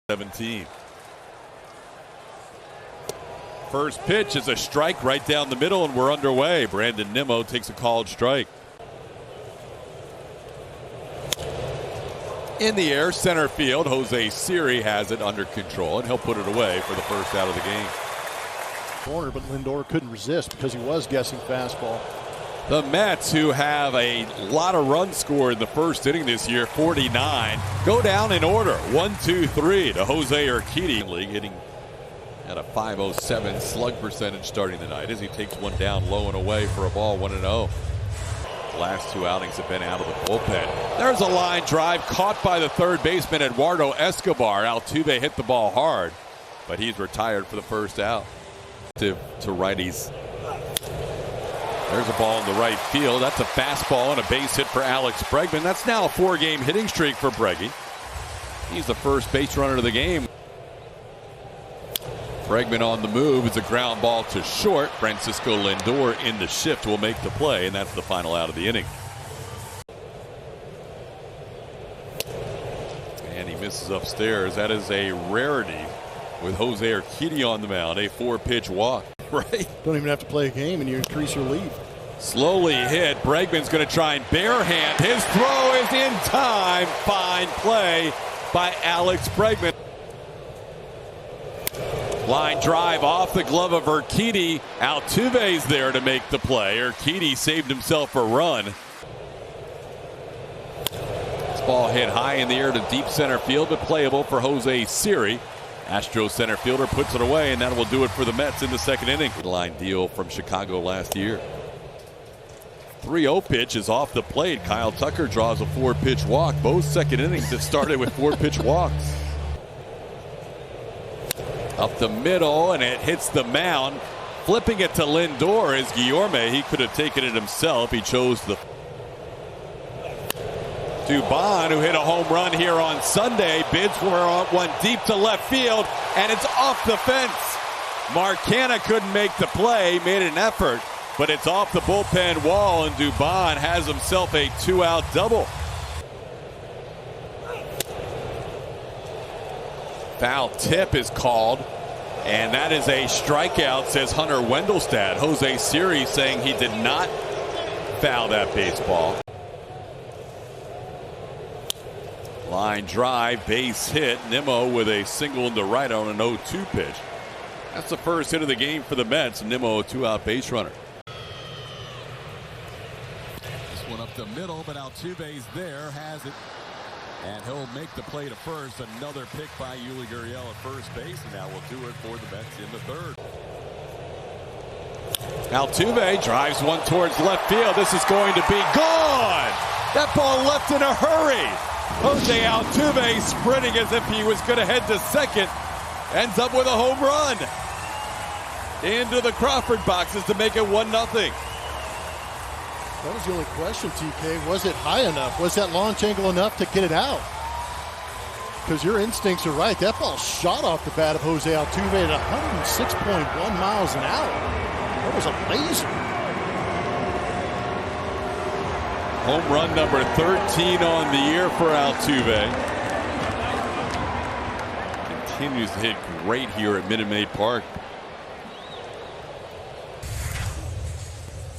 17. First pitch is a strike right down the middle, and we're underway. Brandon Nimmo takes a called strike. In the air, center field. Jose Siri has it under control, and he'll put it away for the first out of the game. Corner, but Lindor couldn't resist because he was guessing fastball. The Mets, who have a lot of runs scored in the first inning this year, 49, go down in order. 1-2-3 to Jose Urquidy. League hitting at a .507 slug percentage starting the night as he takes one down low and away for a ball, 1-0. Last two outings have been out of the bullpen. There's a line drive caught by the third baseman Eduardo Escobar. Altuve hit the ball hard, but he's retired for the first out. To righties. There's a ball in the right field. That's a fastball and a base hit for Alex Bregman. That's now a 4-game hitting streak for Breggy. He's the first base runner of the game. Bregman on the move. It's a ground ball to short. Francisco Lindor in the shift will make the play, and that's the final out of the inning. And he misses upstairs. That is a rarity with Jose Urquidy on the mound. A 4-pitch walk. Right. Don't even have to play a game and you increase your lead. Slowly hit. Bregman's going to try and barehand. His throw is in time. Fine play by Alex Bregman. Line drive off the glove of Urquidy. Altuve's there to make the play. Urquidy saved himself a run. This ball hit high in the air to deep center field, but playable for Jose Siri. Astros center fielder puts it away, and that will do it for the Mets in the second inning. Line deal from Chicago last year. 3-0 pitch is off the plate. Kyle Tucker draws a 4-pitch walk. Both second innings have started with 4-pitch walks. Up the middle, and it hits the mound. Flipping it to Lindor is Guillorme. He could have taken it himself. He chose the Dubon, who hit a home run here on Sunday, bids for one deep to left field, and it's off the fence. Marcana couldn't make the play, made an effort, but it's off the bullpen wall, and Dubon has himself a 2-out double. Foul tip is called, and that is a strikeout, says Hunter Wendelstad. Jose Siri saying he did not foul that baseball. Line drive, base hit. Nimmo with a single into right on an 0-2 pitch. That's the first hit of the game for the Mets. Nimmo, a 2-out base runner. This one up the middle, but Altuve's there, has it. And he'll make the play to first. Another pick by Yuli Gurriel at first base, and that will do it for the Mets in the third. Altuve drives one towards left field. This is going to be gone. That ball left in a hurry. Jose Altuve sprinting as if he was going to head to second. Ends up with a home run. Into the Crawford boxes to make it 1-0. That was the only question, TK. Was it high enough? Was that launch angle enough to get it out? Because your instincts are right. That ball shot off the bat of Jose Altuve at 106.1 miles an hour. That was a laser. Home run number 13 on the year for Altuve. Continues to hit great here at Minute Maid Park.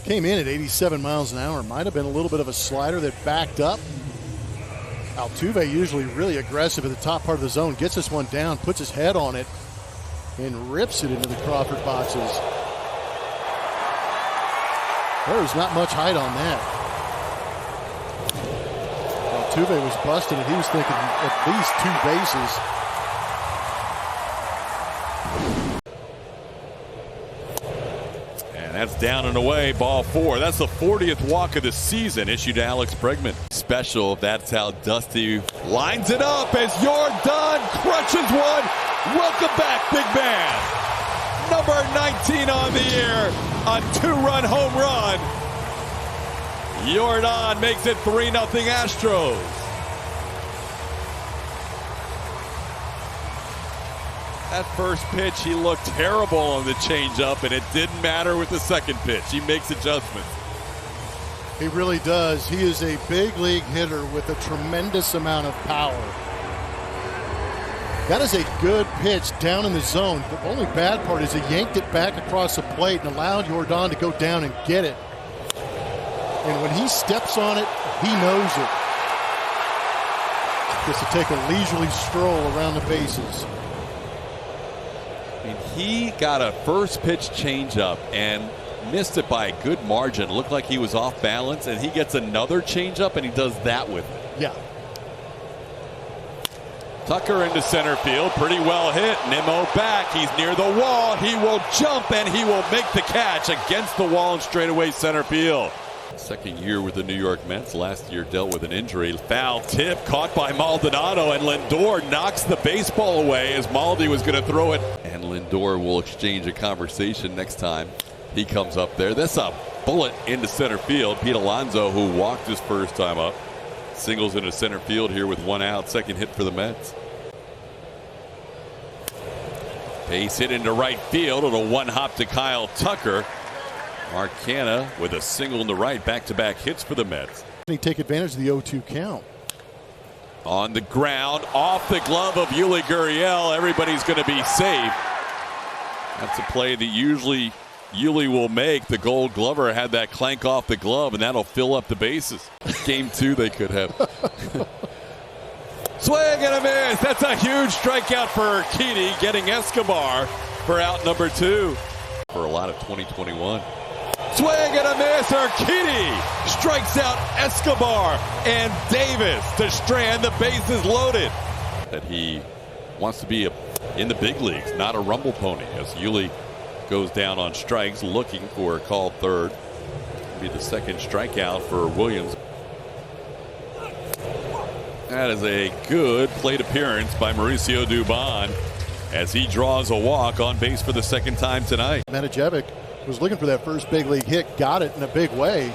Came in at 87 miles an hour. Might have been a little bit of a slider that backed up. Altuve usually really aggressive at the top part of the zone. Gets this one down, puts his head on it, and rips it into the Crawford boxes. There's not much height on that. Altuve was busted, and he was thinking at least 2 bases. And that's down and away, ball 4. That's the 40th walk of the season issued to Alex Bregman. Special, that's how Dusty lines it up as you're done. Crunches one. Welcome back, big man. Number 19 on the year. A 2-run home run. Jordan makes it 3-0 Astros. That first pitch, he looked terrible on the changeup, and it didn't matter with the second pitch. He makes adjustments. He really does. He is a big league hitter with a tremendous amount of power. That is a good pitch down in the zone. The only bad part is he yanked it back across the plate and allowed Jordan to go down and get it. And when he steps on it, he knows it. Just to take a leisurely stroll around the bases. I mean, he got a first pitch changeup and missed it by a good margin. Looked like he was off balance, and he gets another changeup and he does that with it. Yeah. Tucker into center field, pretty well hit. Nimmo back, he's near the wall. He will jump and he will make the catch against the wall in straightaway center field. Second year with the New York Mets. Last year dealt with an injury. Foul tip caught by Maldonado, and Lindor knocks the baseball away as Maldi was going to throw it. And Lindor will exchange a conversation next time he comes up there. That's a bullet into center field. Pete Alonso, who walked his first time up, singles into center field here with one out. Second hit for the Mets. Base hit into right field. It'll one hop to Kyle Tucker. Marcana with a single in the right. Back-to-back hits for the Mets. He take advantage of the 0-2 count. On the ground, off the glove of Yuli Gurriel. Everybody's going to be safe. That's a play that usually Yuli will make. The Gold Glover had that clank off the glove, and that'll fill up the bases. Game 2 they could have. Swing and a miss. That's a huge strikeout for Urquidy, getting Escobar for out number 2 for a lot of 2021. Swing and a miss. Urquidy strikes out Escobar and Davis to strand the bases loaded. That he wants to be in the big leagues, not a rumble pony, as Yuli goes down on strikes looking for a called third. It'll be the second strikeout for Williams. That is a good plate appearance by Mauricio Dubon as he draws a walk on base for the second time tonight. Matajevic was looking for that first big league hit, got it in a big way.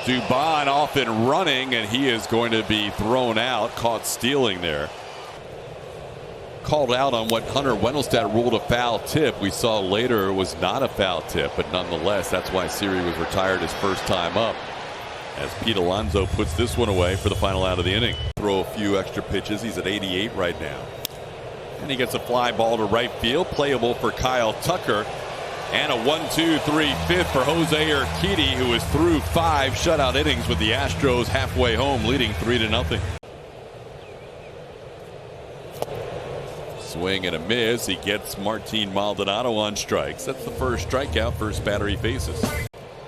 Dubon off and running, and he is going to be thrown out, caught stealing there. Called out on what Hunter Wendelstedt ruled a foul tip. We saw later it was not a foul tip, but nonetheless, that's why Siri was retired his first time up. As Pete Alonso puts this one away for the final out of the inning. Throw a few extra pitches. He's at 88 right now. And he gets a fly ball to right field, playable for Kyle Tucker. And a 1-2-3-5 for Jose Urquidy, who is through 5 shutout innings with the Astros halfway home, leading 3-0. Swing and a miss. He gets Martin Maldonado on strikes. That's the first strikeout, first batter he faces.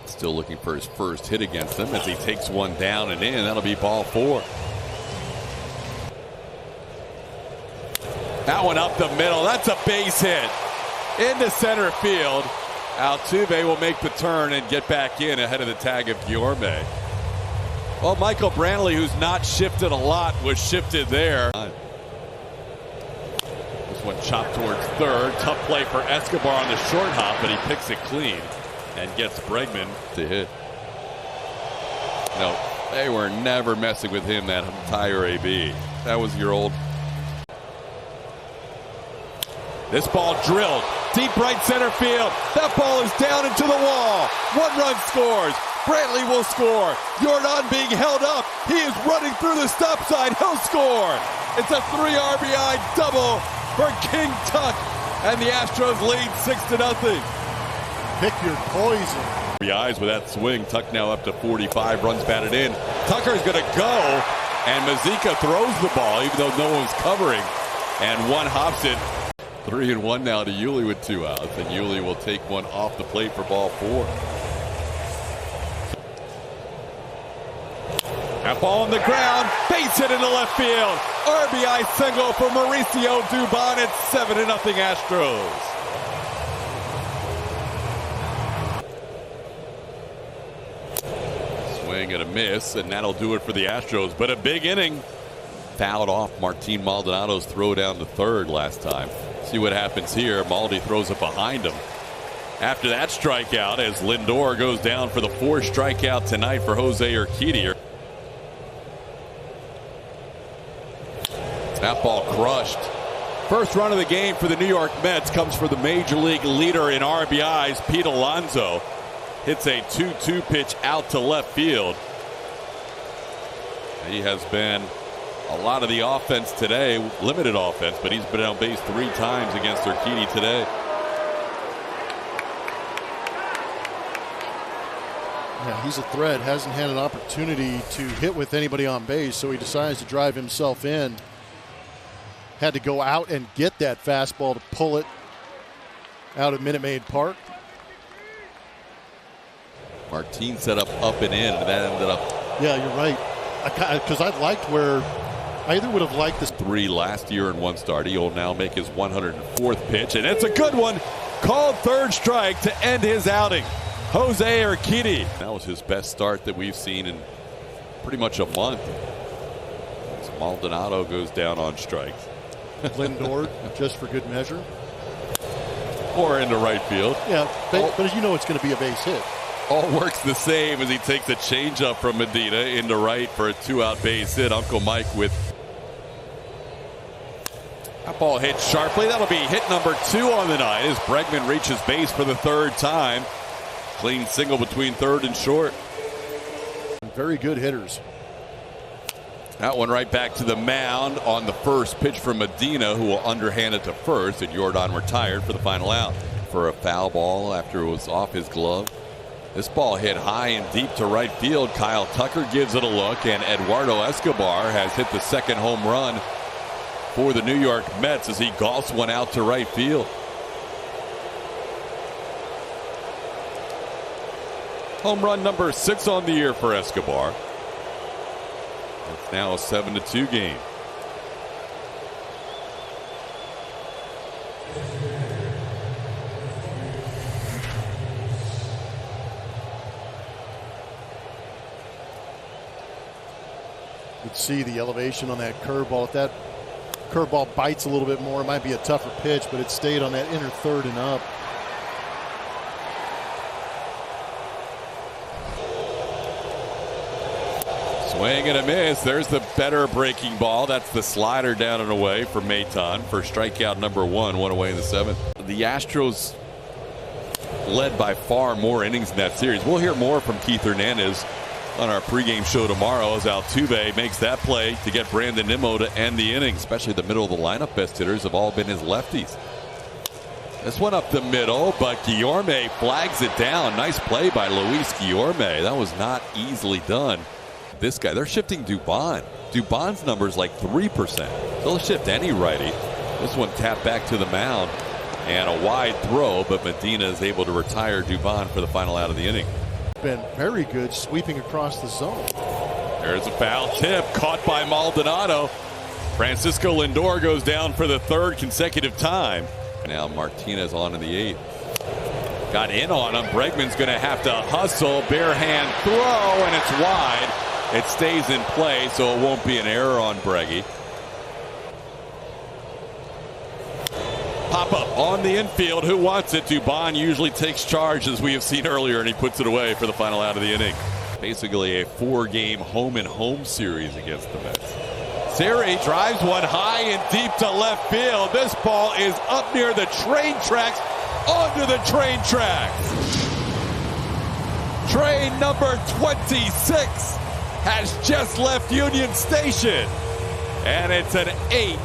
Still looking for his first hit against them as he takes one down and in. That'll be ball 4. That one up the middle. That's a base hit into center field. Altuve will make the turn and get back in ahead of the tag of Guillorme. Well, Michael Brantley, who's not shifted a lot, was shifted there. This one chopped towards third. Tough play for Escobar on the short hop, but he picks it clean and gets Bregman to hit. No, they were never messing with him that entire AB. That was your old. This ball drilled deep right center field. That ball is down into the wall. 1 run scores. Brantley will score. Jordan being held up. He is running through the stop sign. He'll score. It's a 3 RBI double for King Tuck, and the Astros lead 6-0. Pick your poison. RBIs with that swing. Tuck now up to 45 runs batted in. Tucker's going to go, and Mazika throws the ball even though no one's covering, and one hops it. 3-1 now to Yuli with 2 outs, and Yuli will take one off the plate for ball 4. That ball on the ground, base hit into left field. RBI single for Mauricio Dubon. It's 7-0 Astros. Swing and a miss, and that'll do it for the Astros. But a big inning. Fouled off Martin Maldonado's throw down to third last time. See what happens here. Maldi throws it behind him. After that strikeout, as Lindor goes down for the 4th strikeout tonight for Jose Urquidy. That ball crushed. First run of the game for the New York Mets comes for the major league leader in RBIs, Pete Alonso. Hits a 2-2 pitch out to left field. He has been a lot of the offense today, limited offense, but he's been on base 3 times against Urquidy today. Yeah, he's a threat. Hasn't had an opportunity to hit with anybody on base, so he decides to drive himself in. Had to go out and get that fastball to pull it out at Minute Maid Park. Martin set up and in, and that ended up. Yeah, you're right. Because I liked where I either would have liked this. 3 last year in 1 start. He'll now make his 104th pitch, and it's a good one. Called third strike to end his outing. Jose Urquidy. That was his best start that we've seen in pretty much a month. As Maldonado goes down on strikes. Lindor, just for good measure. Or into right field. Yeah, but you know it's going to be a base hit. All works the same as he takes a changeup from Medina into right for a 2-out base hit. Uncle Mike with that ball hit sharply. That'll be hit number 2 on the night as Bregman reaches base for the 3rd time. Clean single between 3rd and short. Very good hitters. That one right back to the mound on the first pitch from Medina, who will underhand it to first, and Jordan retired for the final out. For a foul ball after it was off his glove. This ball hit high and deep to right field. Kyle Tucker gives it a look, and Eduardo Escobar has hit the 2nd home run for the New York Mets as he golfs one out to right field. Home run number 6 on the year for Escobar. It's now a 7-2 game. You can see the elevation on that curveball. If that curveball bites a little bit more, it might be a tougher pitch, but it stayed on that inner 3rd and up. Swing and a miss. There's the better breaking ball. That's the slider down and away for Maton for strikeout number 1 away in the 7th. The Astros led by far more innings in that series. We'll hear more from Keith Hernandez on our pregame show tomorrow as Altuve makes that play to get Brandon Nimmo to end the inning. Especially the middle of the lineup best hitters have all been his lefties. This one up the middle, but Guillorme flags it down. Nice play by Luis Guillorme. That was not easily done. This guy, they're shifting Dubon. Dubon's number is like 3%. They'll shift any righty. This one tapped back to the mound and a wide throw, but Medina is able to retire Dubon for the final out of the inning. Been very good sweeping across the zone. There's a foul tip caught by Maldonado. Francisco Lindor goes down for the 3rd consecutive time. Now Martinez on in the 8th. Got in on him. Bregman's going to have to hustle. Bare hand throw, and it's wide. It stays in play, so it won't be an error on Breggy. Pop up on the infield. Who wants it? Dubon usually takes charge, as we have seen earlier, and he puts it away for the final out of the inning. Basically a 4-game home-and-home series against the Mets. Siri drives one high and deep to left field. This ball is up near the train tracks, onto the train tracks. Train number 26 has just left Union Station, and it's an 8-2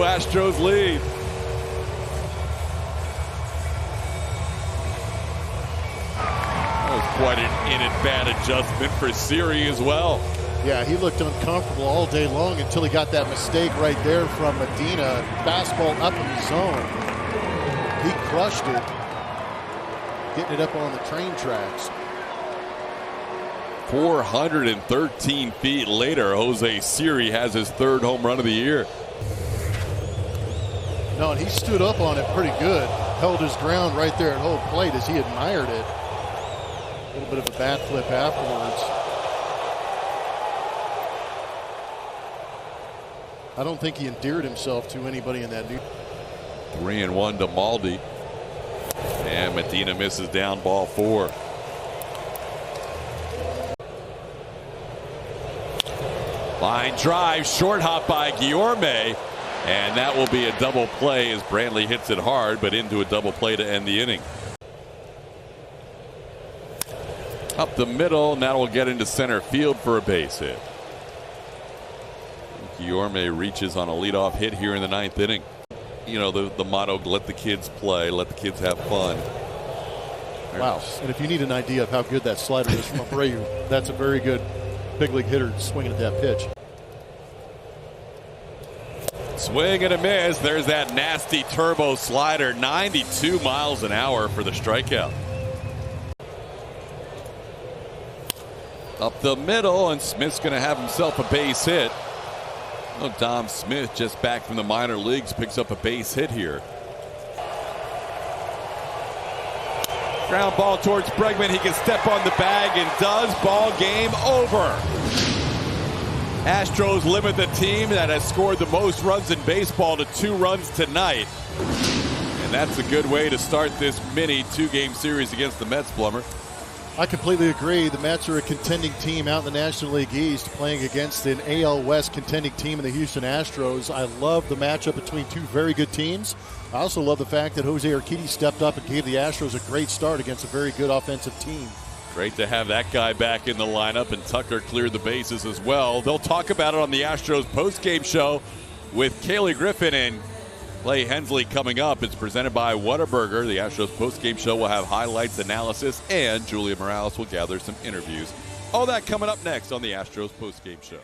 Astros lead. That was quite an in-at-bat adjustment for Siri as well. Yeah, he looked uncomfortable all day long until he got that mistake right there from Medina. Fastball up in the zone. He crushed it, getting it up on the train tracks. 413 feet later, Jose Siri has his 3rd home run of the year. No, and he stood up on it pretty good. Held his ground right there at home plate as he admired it. A little bit of a bat flip afterwards. I don't think he endeared himself to anybody in that. 3-1 to Maldi. And Medina misses down ball 4. Line drive, short hop by Guillorme, and that will be a double play as Brantley hits it hard, but into a double play to end the inning. Up the middle, and that will get into center field for a base hit. Guillorme reaches on a leadoff hit here in the 9th inning. You know, the motto, let the kids play, let the kids have fun. Wow. And if you need an idea of how good that slider is from Abreu, that's a very good big league hitter swinging at that pitch. Swing and a miss. There's that nasty turbo slider, 92 miles an hour for the strikeout. Up the middle, and Smith's going to have himself a base hit. Oh, Dom Smith, just back from the minor leagues, picks up a base hit here. Ground ball towards Bregman. He can step on the bag and does. Ball game over. Astros limit the team that has scored the most runs in baseball to 2 runs tonight. And that's a good way to start this mini 2-game series against the Mets, Blummer. I completely agree. The Mets are a contending team out in the National League East playing against an AL West contending team in the Houston Astros. I love the matchup between 2 very good teams. I also love the fact that Jose Urquidy stepped up and gave the Astros a great start against a very good offensive team. Great to have that guy back in the lineup, and Tucker cleared the bases as well. They'll talk about it on the Astros postgame show with Kaylee Griffin and Clay Hensley coming up. It's presented by Whataburger. The Astros postgame show will have highlights, analysis, and Julia Morales will gather some interviews. All that coming up next on the Astros postgame show.